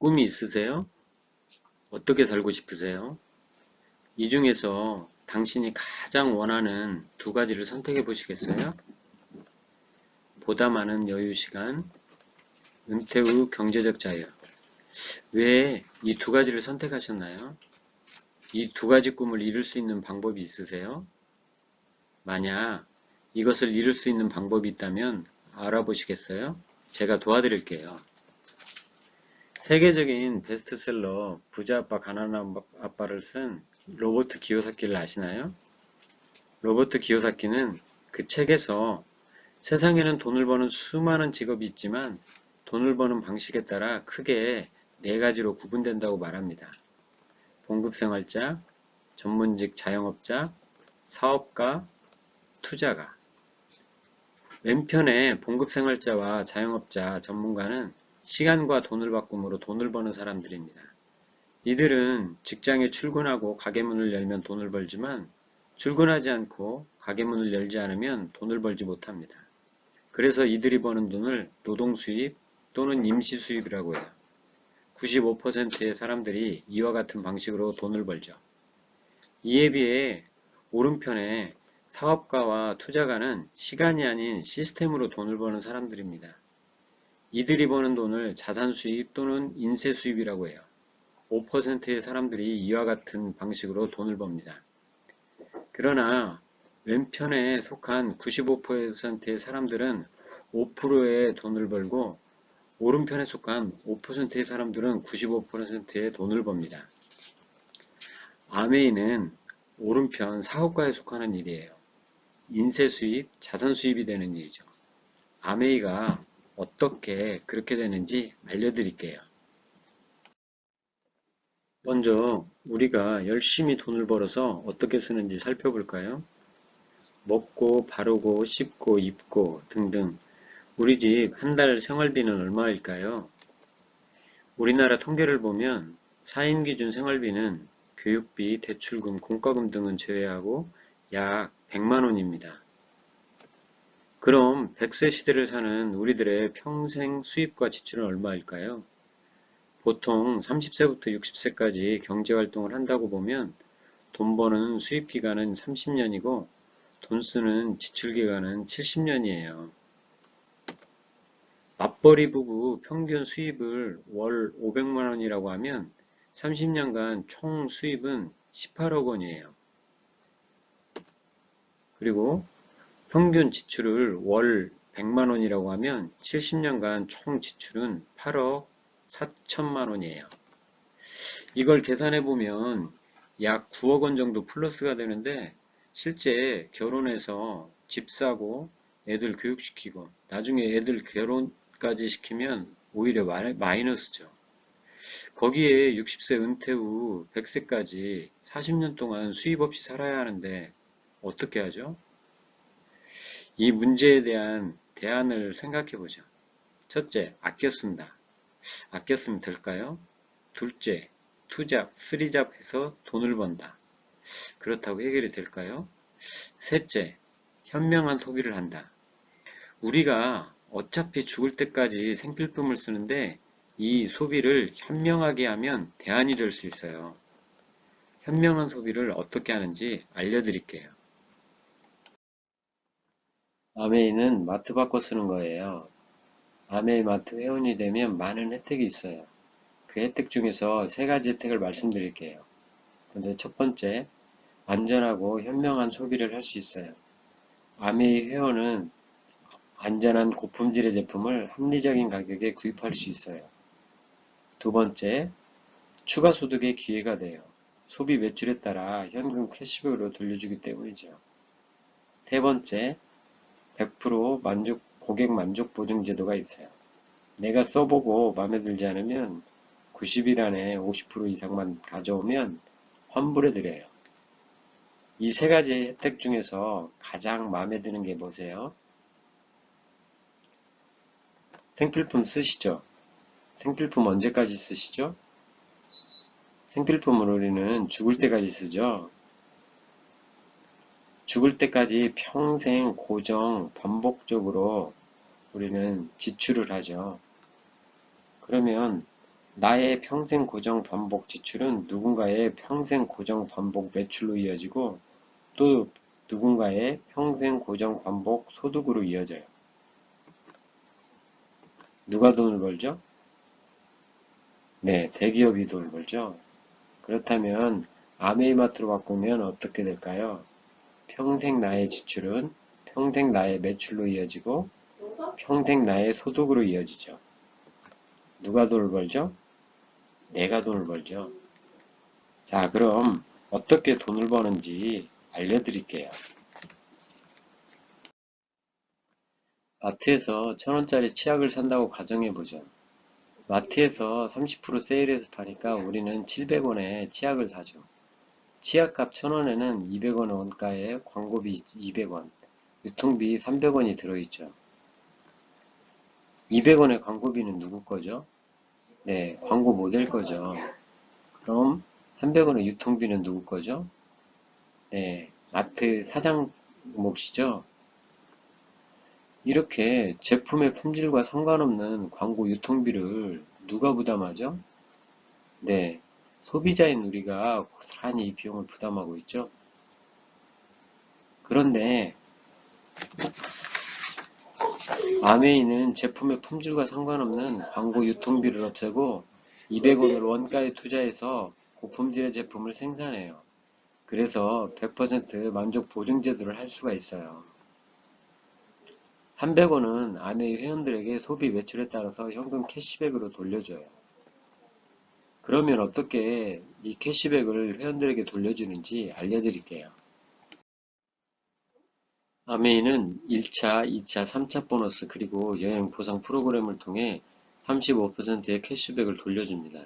꿈이 있으세요? 어떻게 살고 싶으세요? 이 중에서 당신이 가장 원하는 두 가지를 선택해 보시겠어요? 보다 많은 여유 시간, 은퇴 후 경제적 자유. 왜 이 두 가지를 선택하셨나요? 이 두 가지 꿈을 이룰 수 있는 방법이 있으세요? 만약 이것을 이룰 수 있는 방법이 있다면 알아보시겠어요? 제가 도와드릴게요. 세계적인 베스트셀러 부자 아빠 가난한 아빠를 쓴 로버트 기요사키를 아시나요? 로버트 기요사키는 그 책에서 세상에는 돈을 버는 수많은 직업이 있지만 돈을 버는 방식에 따라 크게 네 가지로 구분된다고 말합니다. 봉급생활자, 전문직 자영업자, 사업가, 투자가. 왼편의 봉급생활자와 자영업자, 전문가는 시간과 돈을 바꿈으로 돈을 버는 사람들입니다. 이들은 직장에 출근하고 가게 문을 열면 돈을 벌지만 출근하지 않고 가게 문을 열지 않으면 돈을 벌지 못합니다. 그래서 이들이 버는 돈을 노동수입 또는 임시수입이라고 해요. 95%의 사람들이 이와 같은 방식으로 돈을 벌죠. 이에 비해 오른편에 사업가와 투자가는 시간이 아닌 시스템으로 돈을 버는 사람들입니다. 이들이 버는 돈을 자산수입 또는 인세수입이라고 해요. 5%의 사람들이 이와 같은 방식으로 돈을 법니다. 그러나 왼편에 속한 95%의 사람들은 5%의 돈을 벌고 오른편에 속한 5%의 사람들은 95%의 돈을 법니다. 아메이는 오른편 사업가에 속하는 일이에요. 인세수입, 자산수입이 되는 일이죠. 아메이가 어떻게 그렇게 되는지 알려드릴게요. 먼저 우리가 열심히 돈을 벌어서 어떻게 쓰는지 살펴볼까요? 먹고, 바르고, 씹고, 입고 등등. 우리 집 한 달 생활비는 얼마일까요? 우리나라 통계를 보면 4인 기준 생활비는 교육비, 대출금, 공과금 등은 제외하고 약 100만 원입니다. 그럼 100세 시대를 사는 우리들의 평생 수입과 지출은 얼마일까요? 보통 30세부터 60세까지 경제활동을 한다고 보면 돈 버는 수입 기간은 30년이고 돈 쓰는 지출 기간은 70년이에요. 맞벌이 부부 평균 수입을 월 500만 원이라고 하면 30년간 총 수입은 18억 원이에요. 그리고 평균 지출을 월 100만 원이라고 하면 70년간 총 지출은 8억 4천만 원이에요. 이걸 계산해 보면 약 9억 원 정도 플러스가 되는데 실제 결혼해서 집 사고 애들 교육시키고 나중에 애들 결혼까지 시키면 오히려 마이너스죠. 거기에 60세 은퇴 후 100세까지 40년 동안 수입 없이 살아야 하는데 어떻게 하죠? 이 문제에 대한 대안을 생각해 보죠. 첫째, 아껴 쓴다. 아껴 쓰면 될까요? 둘째, 투잡, 쓰리잡 해서 돈을 번다. 그렇다고 해결이 될까요? 셋째, 현명한 소비를 한다. 우리가 어차피 죽을 때까지 생필품을 쓰는데 이 소비를 현명하게 하면 대안이 될 수 있어요. 현명한 소비를 어떻게 하는지 알려드릴게요. 아메이는 마트 바꿔 쓰는 거예요. 아메이 마트 회원이 되면 많은 혜택이 있어요. 그 혜택 중에서 세 가지 혜택을 말씀드릴게요. 먼저 첫 번째, 안전하고 현명한 소비를 할 수 있어요. 아메이 회원은 안전한 고품질의 제품을 합리적인 가격에 구입할 수 있어요. 두 번째, 추가 소득의 기회가 돼요. 소비 매출에 따라 현금 캐시백으로 돌려주기 때문이죠. 세 번째, 100% 고객 만족 보증 제도가 있어요. 내가 써보고 마음에 들지 않으면 90일 안에 50% 이상만 가져오면 환불해드려요. 이 세 가지 혜택 중에서 가장 마음에 드는 게 뭐세요? 생필품 쓰시죠? 생필품 언제까지 쓰시죠? 생필품을 우리는 죽을 때까지 쓰죠. 죽을 때까지 평생 고정 반복적으로 우리는 지출을 하죠. 그러면 나의 평생 고정 반복 지출은 누군가의 평생 고정 반복 매출로 이어지고 또 누군가의 평생 고정 반복 소득으로 이어져요. 누가 돈을 벌죠? 네, 대기업이 돈을 벌죠. 그렇다면 아메이마트로 바꾸면 어떻게 될까요? 평생 나의 지출은 평생 나의 매출로 이어지고 평생 나의 소득으로 이어지죠. 누가 돈을 벌죠? 내가 돈을 벌죠. 자, 그럼 어떻게 돈을 버는지 알려드릴게요. 마트에서 1,000원짜리 치약을 산다고 가정해보죠. 마트에서 30% 세일해서 파니까 우리는 700원에 치약을 사죠. 치약값 1,000원에는 200원의 원가에 광고비 200원, 유통비 300원이 들어있죠. 200원의 광고비는 누구 거죠? 네, 광고 모델 거죠. 그럼 300원의 유통비는 누구 거죠? 네, 마트 사장 몫이죠. 이렇게 제품의 품질과 상관없는 광고 유통비를 누가 부담하죠? 네, 소비자인 우리가 고스란히 이 비용을 부담하고 있죠. 그런데 아메이는 제품의 품질과 상관없는 광고 유통비를 없애고 200원을 원가에 투자해서 고품질의 제품을 생산해요. 그래서 100% 만족 보증 제도를 할 수가 있어요. 300원은 아메이 회원들에게 소비 매출에 따라서 현금 캐시백으로 돌려줘요. 그러면 어떻게 이 캐시백을 회원들에게 돌려주는지 알려드릴게요. 아메이는 1차, 2차, 3차 보너스 그리고 여행 보상 프로그램을 통해 35%의 캐시백을 돌려줍니다.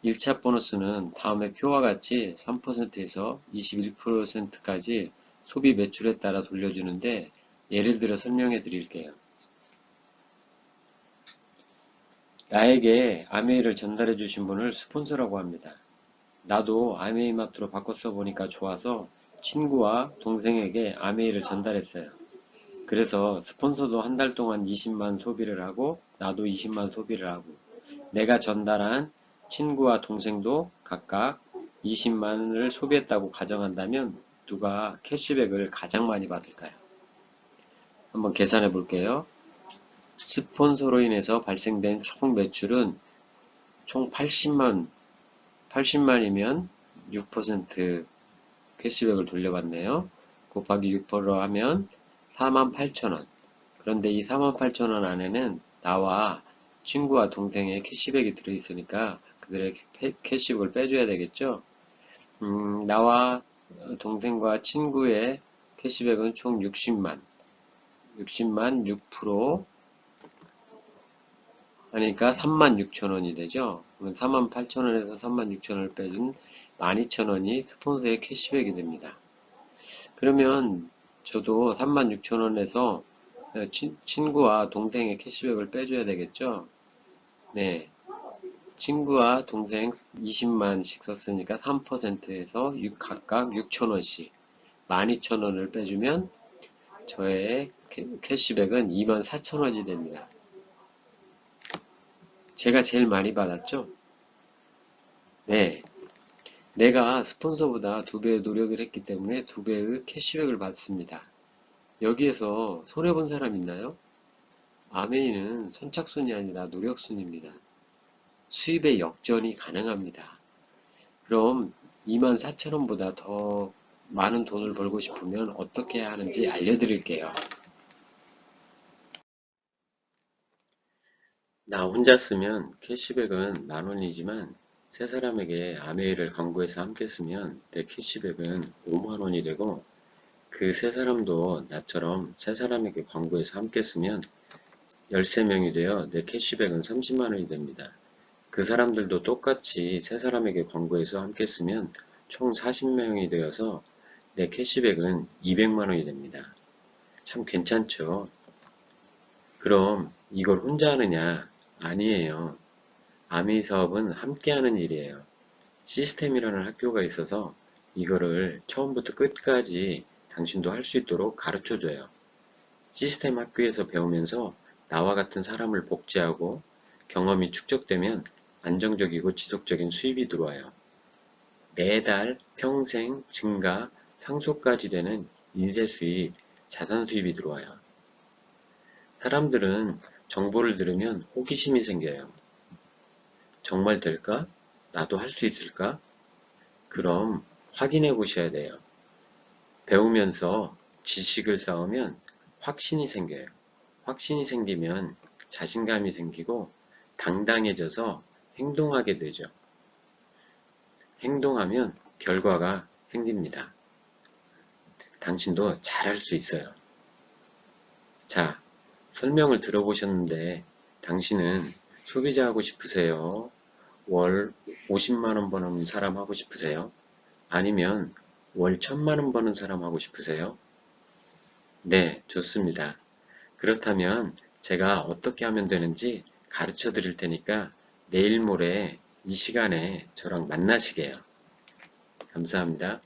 1차 보너스는 다음의 표와 같이 3%에서 21%까지 소비 매출에 따라 돌려주는데 예를 들어 설명해 드릴게요. 나에게 아메이를 전달해 주신 분을 스폰서라고 합니다. 나도 아메이마트로 바꿔 써보니까 좋아서 친구와 동생에게 아메이를 전달했어요. 그래서 스폰서도 한 달 동안 20만 소비를 하고 나도 20만 소비를 하고 내가 전달한 친구와 동생도 각각 20만을 소비했다고 가정한다면 누가 캐시백을 가장 많이 받을까요? 한번 계산해 볼게요. 스폰서로 인해서 발생된 총 매출은 총 80만이면 6% 캐시백을 돌려받네요. 곱하기 6%로 하면 48,000원. 그런데 이 48,000원 안에는 나와 친구와 동생의 캐시백이 들어있으니까 그들의 캐시백을 빼줘야 되겠죠. 나와 동생과 친구의 캐시백은 총 60만 6% 하니까 36,000원이 되죠. 그러면 48,000원에서 36,000원을 빼준 12,000원이 스폰서의 캐시백이 됩니다. 그러면 저도 36,000원에서 친구와 동생의 캐시백을 빼줘야 되겠죠. 네, 친구와 동생 20만씩 썼으니까 3%에서 각각 6,000원씩 12,000원을 빼주면 저의 캐시백은 24,000원이 됩니다. 제가 제일 많이 받았죠? 네, 내가 스폰서보다 2배의 노력을 했기 때문에 2배의 캐시백을 받습니다. 여기에서 손해본 사람 있나요? 아메이는 선착순이 아니라 노력순입니다. 수입의 역전이 가능합니다. 그럼 24,000원보다 더 많은 돈을 벌고 싶으면 어떻게 해야 하는지 알려드릴게요. 나 혼자 쓰면 캐시백은 10,000원이지만 세 사람에게 아메이를 광고해서 함께 쓰면 내 캐시백은 50,000원이 되고 그 세 사람도 나처럼 세 사람에게 광고해서 함께 쓰면 13명이 되어 내 캐시백은 30만원이 됩니다. 그 사람들도 똑같이 세 사람에게 광고해서 함께 쓰면 총 40명이 되어서 내 캐시백은 200만원이 됩니다. 참 괜찮죠? 그럼 이걸 혼자 하느냐? 아니에요. 아메이 사업은 함께 하는 일이에요. 시스템이라는 학교가 있어서 이거를 처음부터 끝까지 당신도 할 수 있도록 가르쳐줘요. 시스템 학교에서 배우면서 나와 같은 사람을 복제하고 경험이 축적되면 안정적이고 지속적인 수입이 들어와요. 매달 평생 증가, 상속까지 되는 인세 수입, 자산 수입이 들어와요. 사람들은 정보를 들으면 호기심이 생겨요. 정말 될까? 나도 할 수 있을까? 그럼 확인해 보셔야 돼요. 배우면서 지식을 쌓으면 확신이 생겨요. 확신이 생기면 자신감이 생기고 당당해져서 행동하게 되죠. 행동하면 결과가 생깁니다. 당신도 잘할 수 있어요. 자, 설명을 들어보셨는데 당신은 소비자 하고 싶으세요? 월 50만원 버는 사람 하고 싶으세요? 아니면 월 1000만원 버는 사람 하고 싶으세요? 네, 좋습니다. 그렇다면 제가 어떻게 하면 되는지 가르쳐 드릴 테니까 내일 모레 이 시간에 저랑 만나시게요. 감사합니다.